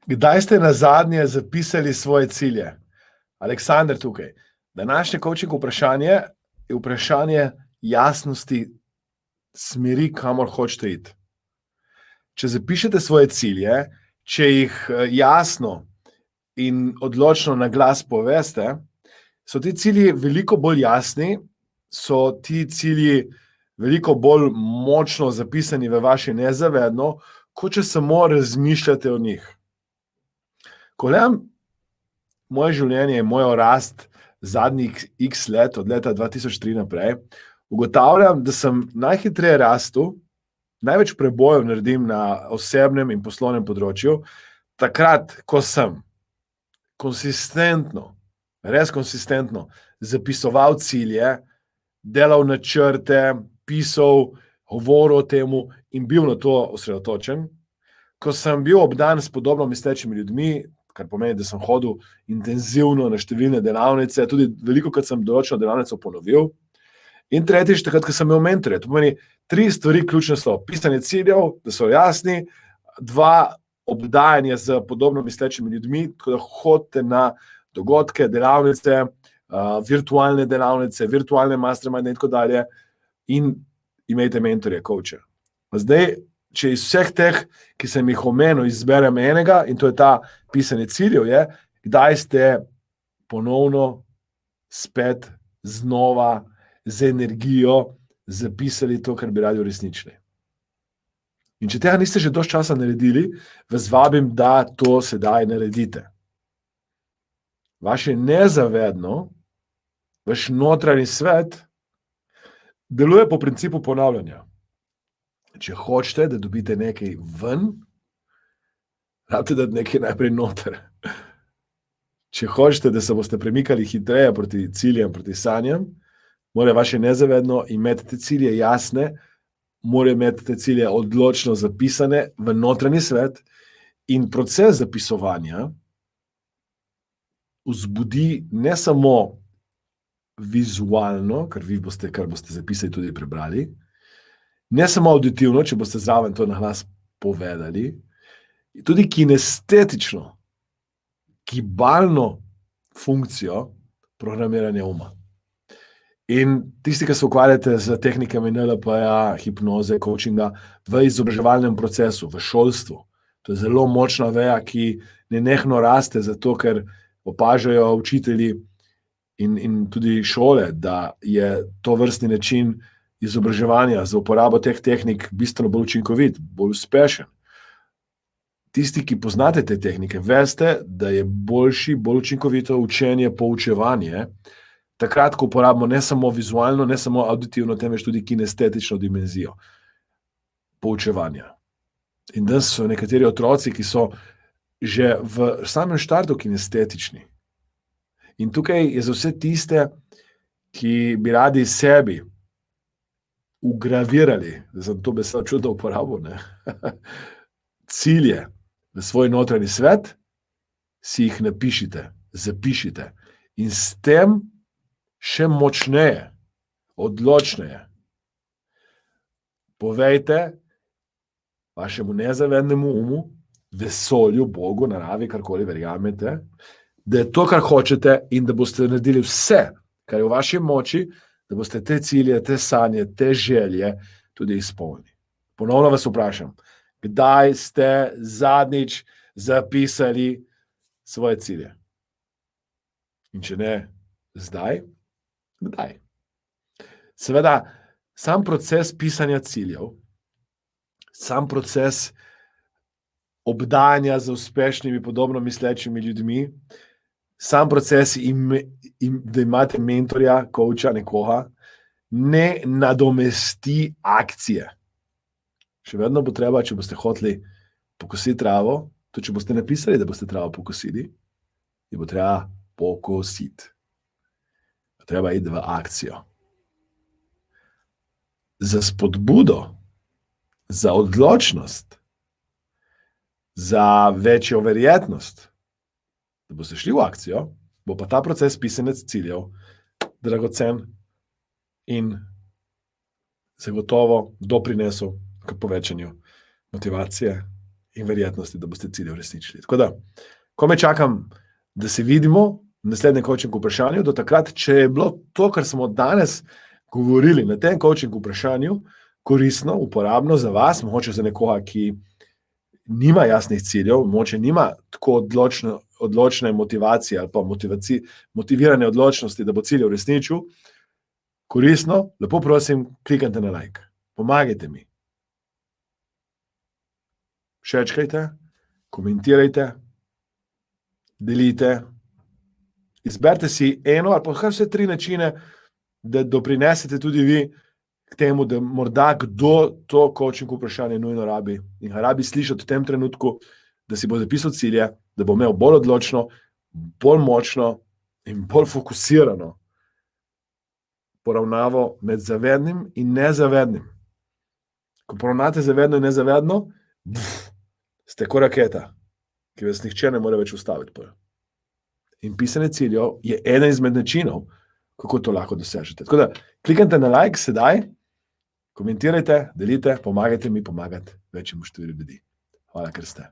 Kdaj ste nazadnje zapisali svoje cilje? Aleksandar tukaj. Današnje coaching vprašanje je vprašanje jasnosti smeri, kamor hočete iti. Če zapišete svoje cilje, če jih jasno in odločno na glas poveste, so ti cilji veliko bolj jasni, so ti cilji veliko bolj močno zapisani v vaše nezavedno, kot če samo razmišljate o njih. Ko gledam moje življenje, mojo rast zadnjih x let, od leta 2003 naprej, ugotavljam, da sem najhitreje rastel, največ prebojev naredim na osebnem in poslovnem področju, takrat, ko sem konsistentno, res konsistentno zapisoval cilje, delal načrte, pisal, govoril o temu in bil na to osredotočen. Ko sem bil obdan s podobno mislečimi ljudmi, kar pomeni, da sem hodil intenzivno na številne delavnice, tudi velikokrat sem določeno delavnico ponovil. In tretjič, takrat, ko sem imel mentorje. To pomeni 3 stvari ključne so: pisanje ciljev, da so jasni, 2, obdajanje z podobno mislečimi ljudmi, tako da hodite na dogodke, delavnice, virtualne delavnice, virtualne masterminde in tako dalje, in imejte mentorje, coache. Zdaj, če iz vseh teh, ki sem jih omenil, izberem enega, in to je ta pisanje ciljev, je, kdaj ste ponovno, spet, znova, z energijo zapisali to, kar bi radi uresničili. In če tega niste že dosti časa naredili, vas vabim, da to sedaj naredite. Vaše nezavedno, vaš notranji svet deluje po principu ponavljanja. Če hočete, da dobite nekaj ven, rabite dati nekaj najprej noter. Če hočete, da se boste premikali hitreje proti ciljem, proti sanjam, mora vaše nezavedno imeti te cilje jasne, mora imeti te cilje odločno zapisane v notranji svet, in proces zapisovanja vzbudi ne samo vizualno, kar boste zapisali, tudi prebrali, ne samo auditivno, če boste zraven to na glas povedali, tudi kinestetično, gibalno funkcijo programiranja uma. In tisti, ki se ukvarjate z tehnikami NLP-ja, hipnoze, coachinga v izobraževalnem procesu, v šolstvu, to je zelo močna veja, ki nenehno raste, zato ker opažajo učitelji in tudi šole, da je to vrstni način izobraževanja za uporabo teh tehnik bistveno bolj učinkovit, bolj uspešen. Tisti, ki poznate te tehnike, veste, da je boljši, bolj učinkovito učenje, poučevanje, takrat, ko uporabimo ne samo vizualno, ne samo auditivno, temveč tudi kinestetično dimenzijo poučevanja. In danes so nekateri otroci, ki so že v samem štartu kinestetični. In tukaj je za vse tiste, ki bi radi sebi ugravirali, da sem to besedo čudno uporabil, cilje v svoj notranji svet, si jih napišite, zapišite in s tem še močneje, odločneje povejte vašemu nezavednemu umu, vesolju, Bogu, naravi, karkoli verjamete, da je to, kar hočete, in da boste naredili vse, kar je v vaši moči, da boste te cilje, te sanje, te želje tudi izpolnili. Ponovno vas vprašam, kdaj ste zadnjič zapisali svoje cilje? In če ne, zdaj? Kdaj? Seveda, sam proces pisanja ciljev, sam proces obdajanja z uspešnimi, podobno mislečimi ljudmi, sam proces, da imate mentorja, coacha, nekoga, ne nadomesti akcije. Še vedno bo treba, če boste hoteli pokositi travo, to če boste napisali, da boste travo pokosili, je bo treba pokositi. Treba iti v akcijo. Za spodbudo, za odločnost, za večjo verjetnost, da boste šli v akcijo, bo pa ta proces pisanja ciljev dragocen in zagotovo doprinesel k povečanju motivacije, in verjetnosti, da boste cilje uresničili. Tako da, ko me čakam, da se vidimo v naslednjem coaching vprašanju, do takrat, če je bilo to, kar smo danes govorili na tem coaching vprašanju, koristno, uporabno za vas, mogoče za nekoga, ki nima jasnih ciljev, mogoče nima tako odločne motivacije ali pa motivirane odločnosti, da bo cilje uresničil, koristno, lepo prosim, klikajte na like. Pomagajte mi. Všečkajte, komentirajte, delite, izberite si eno ali pa kar vse 3 načine, da doprinesete tudi vi k temu, da morda kdo to coaching vprašanje nujno rabi in ga rabi slišati v tem trenutku, da si bo zapisal cilje, da bo imel bolj odločno, bolj močno in bolj fokusirano poravnavo med zavednim in nezavednim. Ko poravnate zavedno in nezavedno, ste kot raketa, ki vas nihče ne more več ustaviti. In pisanje ciljev je eden izmed načinov, kako to lahko dosežete. Tako da, klikajte na like sedaj, komentirajte, delite, pomagajte mi pomagati večjemu številu ljudi. Hvala, ker ste.